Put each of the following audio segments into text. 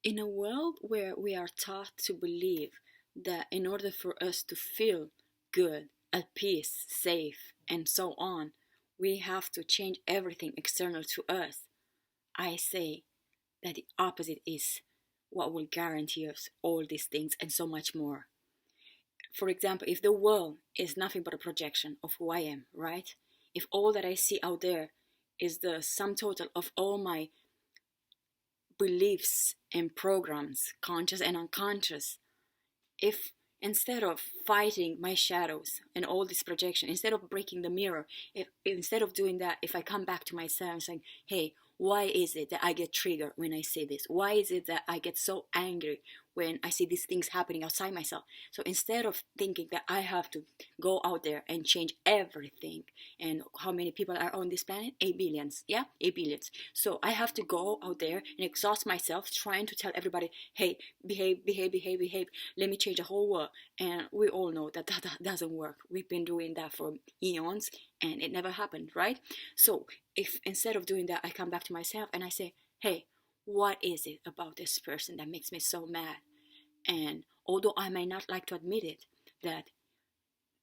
In a world where we are taught to believe that in order for us to feel good, at peace, safe, and so on, we have to change everything external to us, I say that the opposite is what will guarantee us all these things and so much more. For example, if the world is nothing but a projection of who I am, right? If all that I see out there is the sum total of all my beliefs and programs, conscious and unconscious, if instead of fighting my shadows and all this projection, instead of breaking the mirror, if instead of doing that, if I come back to myself and saying, hey, why is it that I get triggered when I say this? Why is it that I get so angry when I see these things happening outside myself? So instead of thinking that I have to go out there and change everything, and how many people are on this planet? 8 billions, yeah? 8 billions. So I have to go out there and exhaust myself trying to tell everybody, hey, behave, behave, behave, behave. Let me change the whole world. And we all know that that doesn't work. We've been doing that for eons and it never happened, right? So if instead of doing that, I come back to myself and I say, hey, what is it about this person that makes me so mad? And although I may not like to admit it, that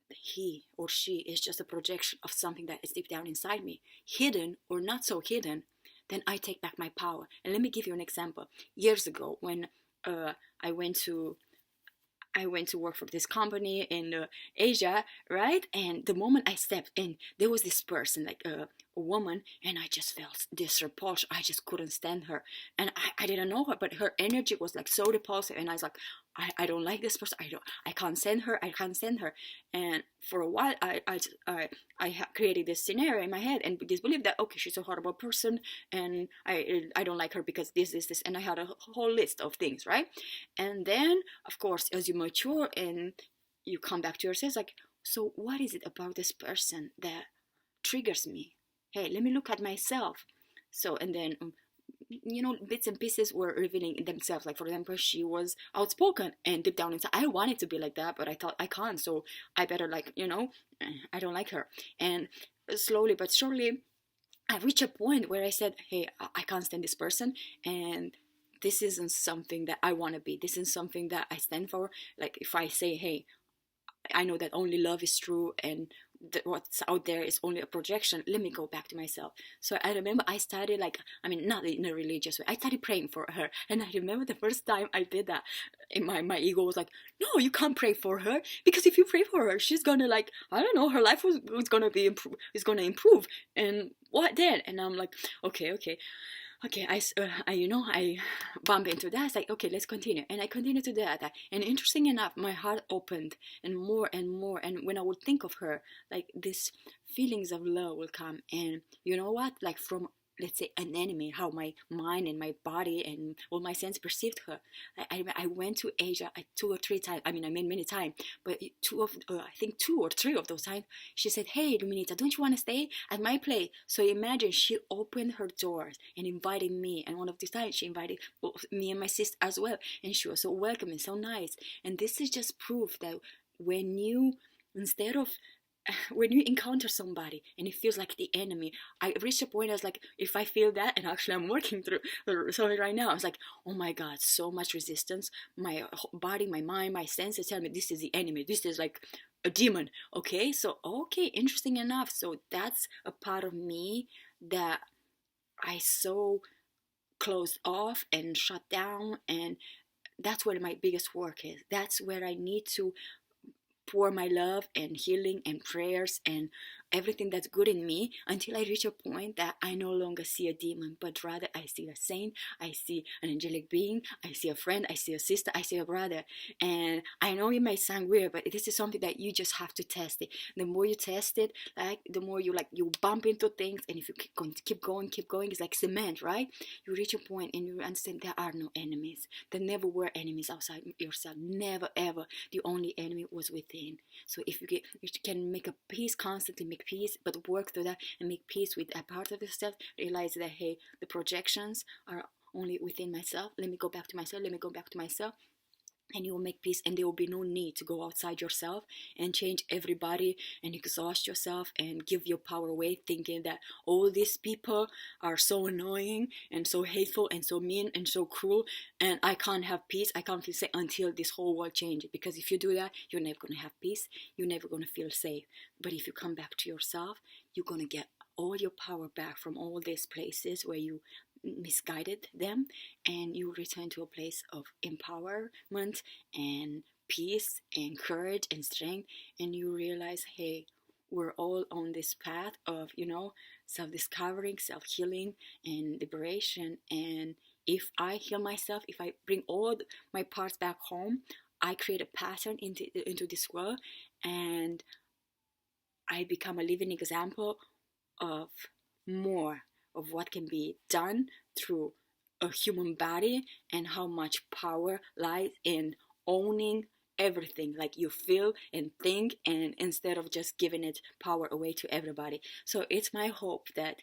he or she is just a projection of something that is deep down inside me, hidden or not so hidden, then I take back my power. And let me give you an example. Years ago, when uh, I went to I went to work for this company in Asia, right? And the moment I stepped in, there was this person, like a woman, and I just felt this repulsion. I just couldn't stand her. And I didn't know her, but her energy was like so repulsive. And I was like, I don't like this person. I can't stand her. I can't stand her. And for a while, I created this scenario in my head and this belief that, okay, she's a horrible person and I don't like her because this. And I had a whole list of things, right? And then, of course, as you mature and you come back to yourself, like, so what is it about this person that triggers me? Hey, let me look at myself. So, and then, bits and pieces were revealing themselves. Like, for example, she was outspoken and deep down inside, I wanted to be like that, but I thought I can't. So I better, like, I don't like her. And slowly but surely, I reached a point where I said, hey, I can't stand this person. And this isn't something that I want to be. This isn't something that I stand for. Like, if I say, hey, I know that only love is true and what's out there is only a projection, let me go back to myself. So I remember I started, like, I mean, not in a religious way, I started praying for her. And I remember the first time I did that, and my ego was like, no, you can't pray for her, because if you pray for her, she's gonna, like, I don't know, her life was gonna be is gonna improve. And what then? And I'm like, okay, I bump into that. It's like, okay, let's continue. And I continue to do that. And interesting enough, my heart opened and more and more. And when I would think of her, like, these feelings of love will come. And you know what? Like, from, let's say, an enemy, how my mind and my body and all my sense perceived her. I went to Asia 2 or 3 times. I mean, I mean many times, but I think 2 or 3 of those times, she said, hey, Luminita, don't you want to stay at my place? So imagine, she opened her doors and invited me. And one of these times, she invited both me and my sister as well. And she was so welcoming, so nice. And this is just proof that when you, instead of when you encounter somebody and it feels like the enemy, I reached a point I was like, if I feel that, and actually I'm working through something right now, I was like, oh my god, so much resistance. My body, my mind, my senses tell me this is the enemy, this is like a demon. Okay, so okay, interesting enough. So that's a part of me that I so closed off and shut down, and that's where my biggest work is. That's where I need to pour my love and healing and prayers and everything that's good in me, until I reach a point that I no longer see a demon, but rather I see a saint, I see an angelic being, I see a friend, I see a sister, I see a brother. And I know it might sound weird, but this is something that you just have to test it. The more you test it, like, the more you bump into things, and if you keep going, it's like cement, right? You reach a point and you understand there are no enemies. There never were enemies outside yourself. Never ever. The only enemy was within. So if you can make a peace, constantly make peace, but work through that and make peace with a part of yourself, realize that, hey, the projections are only within myself. Let me go back to myself. and you will make peace, and there will be no need to go outside yourself and change everybody and exhaust yourself and give your power away, thinking that all these people are so annoying and so hateful and so mean and so cruel, and I can't have peace, I can't feel safe until this whole world changes. Because if you do that, you're never going to have peace, you're never going to feel safe. But if you come back to yourself, you're going to get all your power back from all these places where you misguided them, and you return to a place of empowerment and peace and courage and strength, and you realize, hey, we're all on this path of, self-discovering, self-healing, and liberation. And if I heal myself, if I bring all my parts back home, I create a pattern into this world, and I become a living example of more of what can be done through a human body, and how much power lies in owning everything like you feel and think, and instead of just giving it power away to everybody. So it's my hope that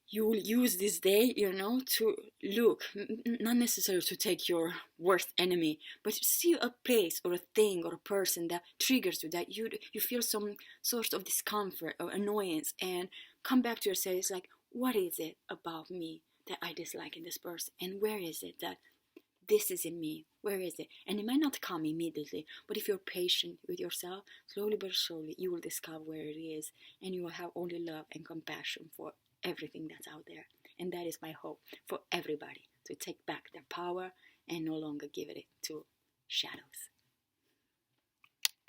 you will use this day, to look, not necessarily to take your worst enemy, but see a place or a thing or a person that triggers you, that you feel some sort of discomfort or annoyance, and come back to yourself. It's like, what is it about me that I dislike in this person, and where is it that this is in me? Where is it? And it might not come immediately, but if you're patient with yourself, slowly but surely you will discover where it is, and you will have only love and compassion for everything that's out there. And that is my hope for everybody, to take back their power and no longer give it to shadows.